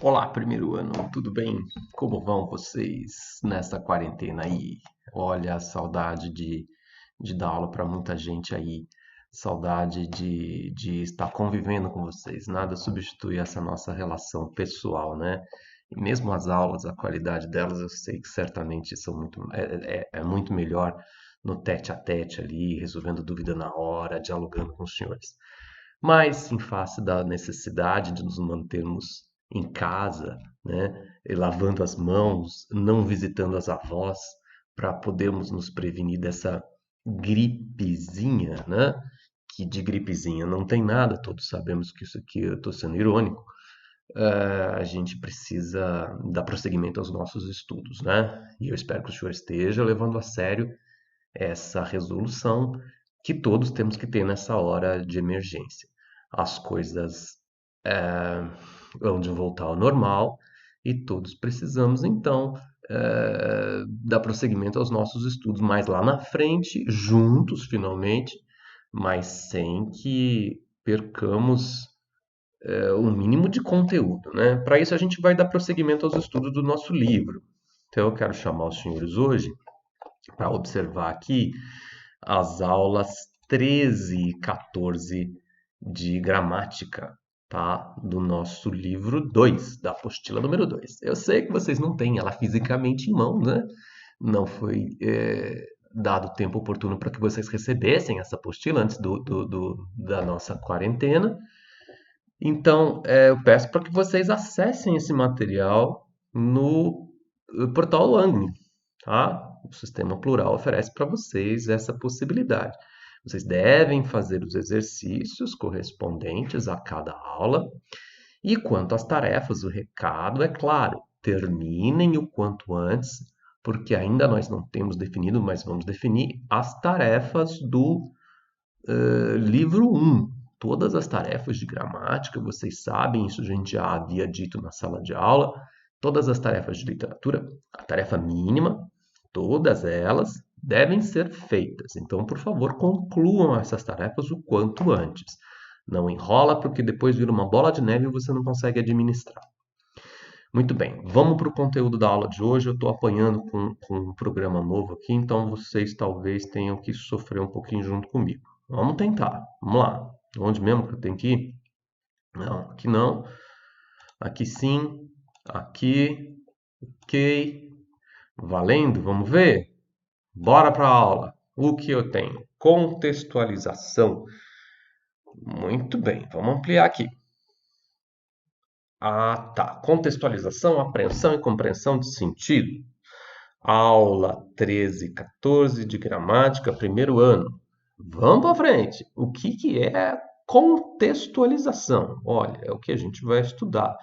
Olá, primeiro ano, tudo bem? Como vão vocês nessa quarentena aí? Olha, saudade de dar aula para muita gente aí, saudade de estar convivendo com vocês. Nada substitui essa nossa relação pessoal, né? E mesmo as aulas, a qualidade delas, eu sei que certamente são é muito melhor no tete a tete ali, resolvendo dúvida na hora, dialogando com os senhores. Mas, em face da necessidade de nos mantermos em casa, né, e lavando as mãos, não visitando as avós, para podermos nos prevenir dessa gripezinha, né? Que de gripezinha não tem nada, todos sabemos que isso aqui eu estou sendo irônico. A gente precisa dar prosseguimento aos nossos estudos, né? E eu espero que o senhor esteja levando a sério essa resolução que todos temos que ter nessa hora de emergência. As coisas vão de voltar ao normal e todos precisamos, então, dar prosseguimento aos nossos estudos mais lá na frente, juntos, finalmente, mas sem que percamos o mínimo de conteúdo, né? Para isso, a gente vai dar prosseguimento aos estudos do nosso livro. Então, eu quero chamar os senhores hoje para observar aqui as aulas 13 e 14 de gramática, tá? Do nosso livro 2, da apostila número 2. Eu sei que vocês não têm ela fisicamente em mão, né? Não foi dado tempo oportuno para que vocês recebessem essa apostila antes da nossa quarentena. Então, eu peço para que vocês acessem esse material no portal Anglo, tá? O sistema plural oferece para vocês essa possibilidade. Vocês devem fazer os exercícios correspondentes a cada aula. E quanto às tarefas, o recado é claro: terminem o quanto antes, porque ainda nós não temos definido, mas vamos definir as tarefas do livro 1. Todas as tarefas de gramática, vocês sabem, isso a gente já havia dito na sala de aula. Todas as tarefas de literatura, a tarefa mínima, todas elas devem ser feitas. Então, por favor, concluam essas tarefas o quanto antes. Não enrola, porque depois vira uma bola de neve e você não consegue administrar. Muito bem, vamos para o conteúdo da aula de hoje. Eu estou apanhando com um programa novo aqui, então vocês talvez tenham que sofrer um pouquinho junto comigo. Vamos tentar, vamos lá. Onde mesmo que eu tenho que ir? Não, aqui não. Aqui sim, aqui, ok. Valendo, vamos ver? Bora para a aula. O que eu tenho? Contextualização. Muito bem, vamos ampliar aqui. Ah, tá. Contextualização, apreensão e compreensão de sentido. Aula 13 e 14 de gramática, primeiro ano. Vamos para frente. O que é contextualização? Olha, é o que a gente vai estudar.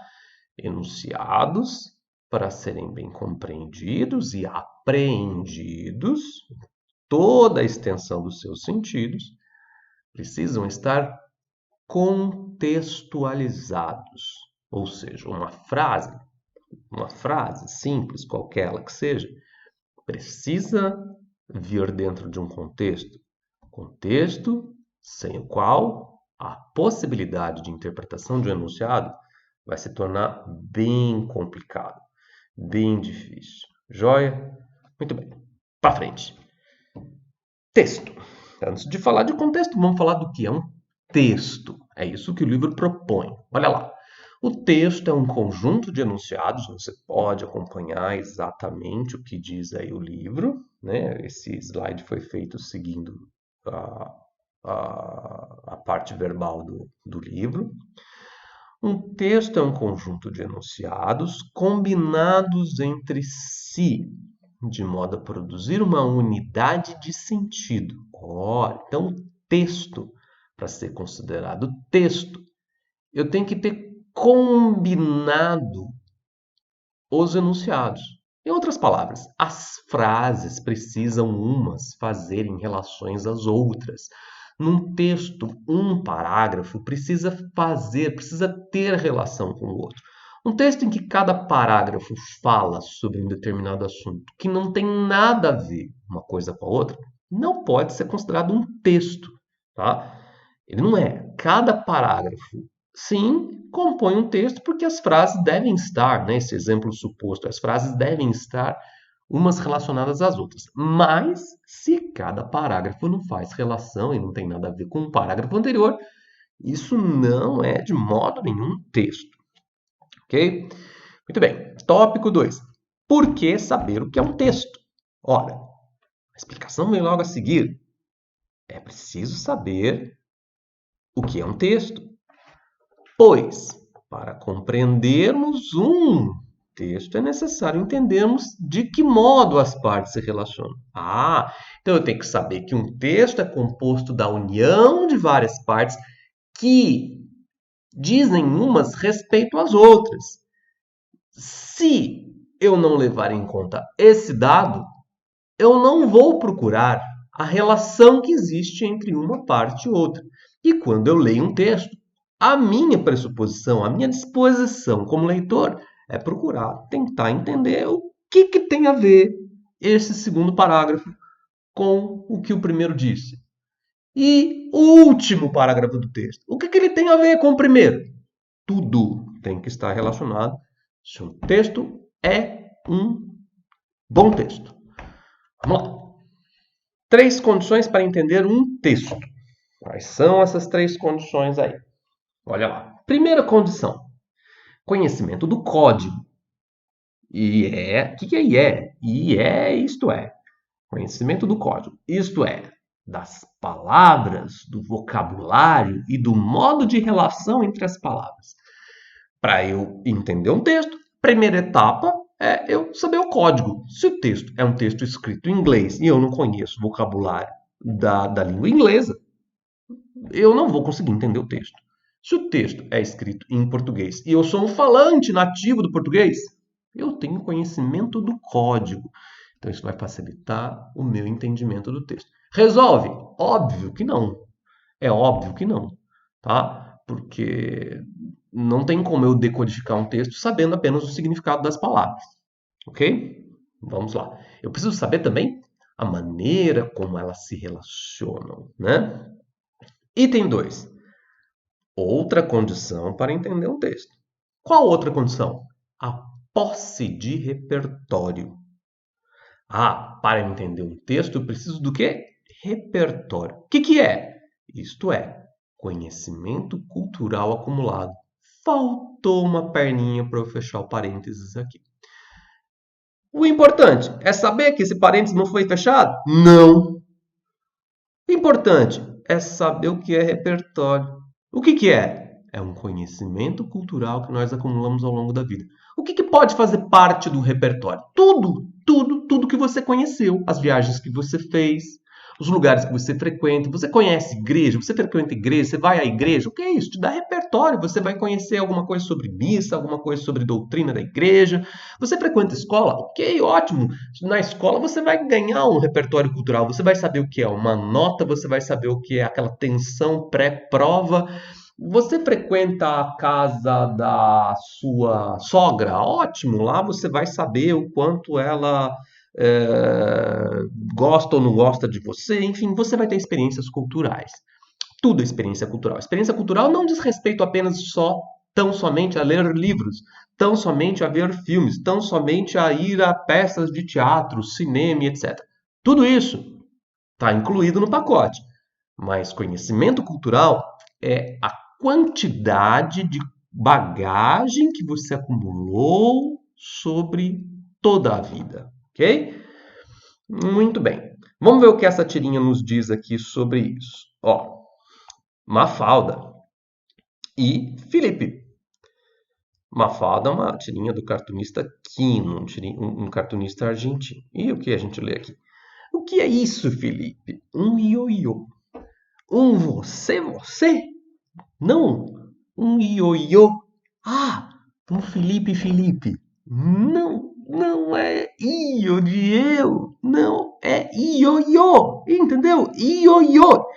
Enunciados para serem bem compreendidos e apreendidos, toda a extensão dos seus sentidos, precisam estar contextualizados. Ou seja, uma frase simples, qualquer ela que seja, precisa vir dentro de um contexto. Contexto sem o qual a possibilidade de interpretação de um enunciado vai se tornar bem complicado, bem difícil. Joia? Muito bem. Para frente. Texto. Antes de falar de contexto, vamos falar do que é um texto. É isso que o livro propõe. Olha lá. O texto é um conjunto de enunciados, você pode acompanhar exatamente o que diz aí o livro, né? Esse slide foi feito seguindo a parte verbal do livro. Um texto é um conjunto de enunciados combinados entre si, de modo a produzir uma unidade de sentido. Então, texto, para ser considerado texto, eu tenho que ter combinado os enunciados. Em outras palavras, as frases precisam umas fazerem relações às outras. Num texto, um parágrafo precisa ter relação com o outro. Um texto em que cada parágrafo fala sobre um determinado assunto que não tem nada a ver uma coisa com a outra, não pode ser considerado um texto, tá? Ele não é. Cada parágrafo sim, compõe um texto porque as frases devem estar, nesse exemplo suposto, as frases devem estar umas relacionadas às outras. Mas, se cada parágrafo não faz relação e não tem nada a ver com o parágrafo anterior, isso não é de modo nenhum texto. Ok? Muito bem. Tópico 2. Por que saber o que é um texto? Ora, a explicação vem logo a seguir. É preciso saber o que é um texto. Pois, para compreendermos um texto, é necessário entendermos de que modo as partes se relacionam. Então eu tenho que saber que um texto é composto da união de várias partes que dizem umas respeito às outras. Se eu não levar em conta esse dado, eu não vou procurar a relação que existe entre uma parte e outra. E quando eu leio um texto, a minha pressuposição, a minha disposição como leitor é procurar tentar entender o que tem a ver esse segundo parágrafo com o que o primeiro disse. E o último parágrafo do texto, o que ele tem a ver com o primeiro? Tudo tem que estar relacionado se um texto é um bom texto. Vamos lá. 3 condições para entender um texto. Quais são essas 3 condições aí? Olha lá. Primeira condição: conhecimento do código. O que é IE? Isto é. Conhecimento do código. Isto é, das palavras, do vocabulário e do modo de relação entre as palavras. Para eu entender um texto, primeira etapa é eu saber o código. Se o texto é um texto escrito em inglês e eu não conheço o vocabulário da língua inglesa, eu não vou conseguir entender o texto. Se o texto é escrito em português e eu sou um falante nativo do português, eu tenho conhecimento do código. Então isso vai facilitar o meu entendimento do texto. Resolve? Óbvio que não. É óbvio que não, tá? Porque não tem como eu decodificar um texto sabendo apenas o significado das palavras, ok? Vamos lá. Eu preciso saber também a maneira como elas se relacionam, né? Item 2. Outra condição para entender um texto. Qual outra condição? A posse de repertório. Para entender um texto, eu preciso do quê? Repertório. O que é? Isto é, conhecimento cultural acumulado. Faltou uma perninha para eu fechar o parênteses aqui. O importante é saber que esse parênteses não foi fechado? Não. O importante é saber o que é repertório. O que é? É um conhecimento cultural que nós acumulamos ao longo da vida. O que pode fazer parte do repertório? Tudo que você conheceu. As viagens que você fez, os lugares que você frequenta. Você conhece igreja? Você frequenta igreja? Você vai à igreja? O que é isso? Te dá repertório. Você vai conhecer alguma coisa sobre missa, alguma coisa sobre doutrina da igreja. Você frequenta escola? Ok, ótimo. Na escola você vai ganhar um repertório cultural. Você vai saber o que é uma nota, você vai saber o que é aquela tensão pré-prova. Você frequenta a casa da sua sogra? Ótimo, lá você vai saber o quanto ela gosta ou não gosta de você. Enfim, você vai ter experiências culturais. Tudo é experiência cultural. Experiência cultural não diz respeito apenas tão somente a ler livros, tão somente a ver filmes, tão somente a ir a peças de teatro, cinema, etc. Tudo isso está incluído no pacote. Mas conhecimento cultural é a quantidade de bagagem que você acumulou sobre toda a vida, ok? Muito bem. Vamos ver o que essa tirinha nos diz aqui sobre isso. Ó, Mafalda e Felipe. Mafalda é uma tirinha do cartunista Quino, um cartunista argentino. E o que a gente lê aqui? O que é isso, Felipe? Um ioiô. Um você? Não, um ioiô. Um Felipe. Não é io de eu. Não, é ioiô. Entendeu? Ioiô.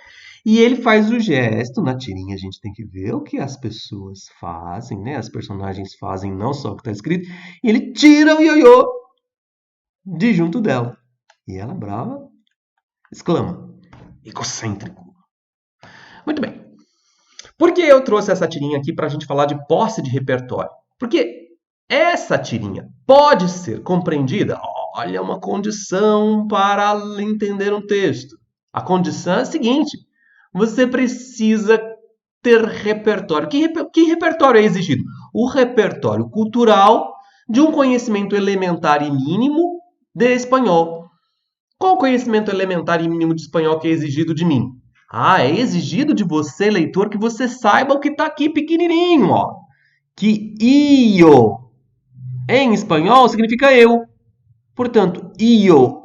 E ele faz o gesto, na tirinha a gente tem que ver o que as pessoas fazem, né? As personagens fazem, não só o que está escrito. E ele tira o ioiô de junto dela. E ela, brava, exclama: egocêntrico. Muito bem. Por que eu trouxe essa tirinha aqui para a gente falar de posse de repertório? Porque essa tirinha pode ser compreendida, olha, uma condição para entender um texto. A condição é a seguinte: você precisa ter repertório. Que repertório é exigido? O repertório cultural de um conhecimento elementar e mínimo de espanhol. Qual o conhecimento elementar e mínimo de espanhol que é exigido de mim? É exigido de você, leitor, que você saiba o que está aqui pequenininho, ó. Que io em espanhol significa eu. Portanto, io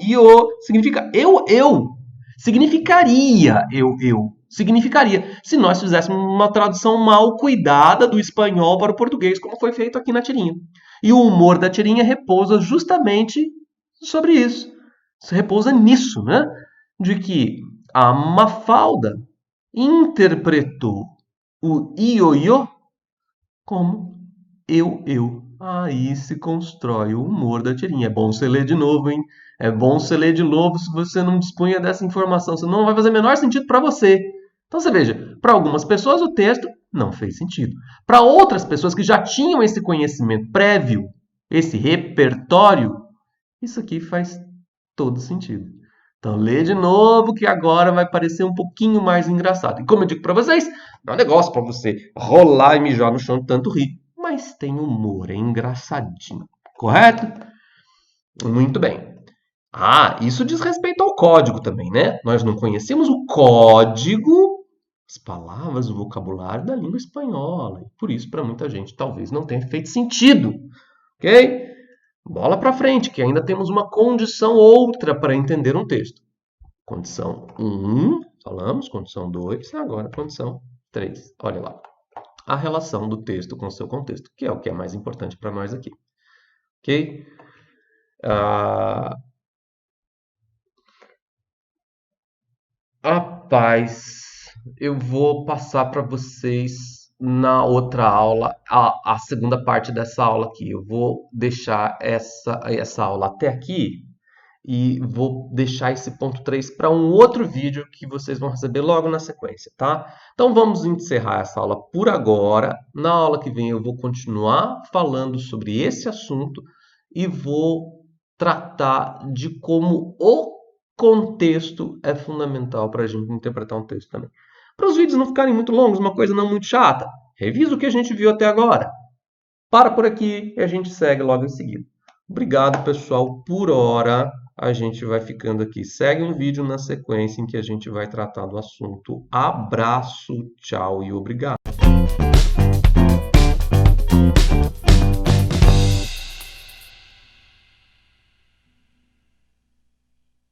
significa eu. Significaria eu. Significaria se nós fizéssemos uma tradução mal cuidada do espanhol para o português, como foi feito aqui na tirinha. E o humor da tirinha repousa justamente sobre isso. Repousa nisso, né? De que a Mafalda interpretou o ioiô como eu. Aí se constrói o humor da tirinha. É bom você ler de novo, hein? É bom você ler de novo se você não dispunha dessa informação, senão não vai fazer o menor sentido para você. Então você veja, para algumas pessoas o texto não fez sentido. Para outras pessoas que já tinham esse conhecimento prévio, esse repertório, isso aqui faz todo sentido. Então lê de novo que agora vai parecer um pouquinho mais engraçado. E como eu digo para vocês, não é um negócio para você rolar e mijar no chão de tanto rir. Mas tem humor, é engraçadinho. Correto? Muito bem. Isso diz respeito ao código também, né? Nós não conhecemos o código, as palavras, o vocabulário da língua espanhola. E por isso, para muita gente, talvez não tenha feito sentido. Ok? Bola para frente, que ainda temos uma condição outra para entender um texto. Condição 1, falamos, condição 2, agora condição 3. Olha lá. A relação do texto com o seu contexto, que é o que é mais importante para nós aqui. Ok? Rapaz, eu vou passar para vocês na outra aula, a segunda parte dessa aula aqui. Eu vou deixar essa aula até aqui e vou deixar esse ponto 3 para um outro vídeo que vocês vão receber logo na sequência, tá? Então vamos encerrar essa aula por agora. Na aula que vem eu vou continuar falando sobre esse assunto e vou tratar de como o contexto é fundamental para a gente interpretar um texto também. Para os vídeos não ficarem muito longos, uma coisa não muito chata, revisa o que a gente viu até agora. Para por aqui e a gente segue logo em seguida. Obrigado, pessoal, por hora. A gente vai ficando aqui. Segue um vídeo na sequência em que a gente vai tratar do assunto. Abraço, tchau e obrigado.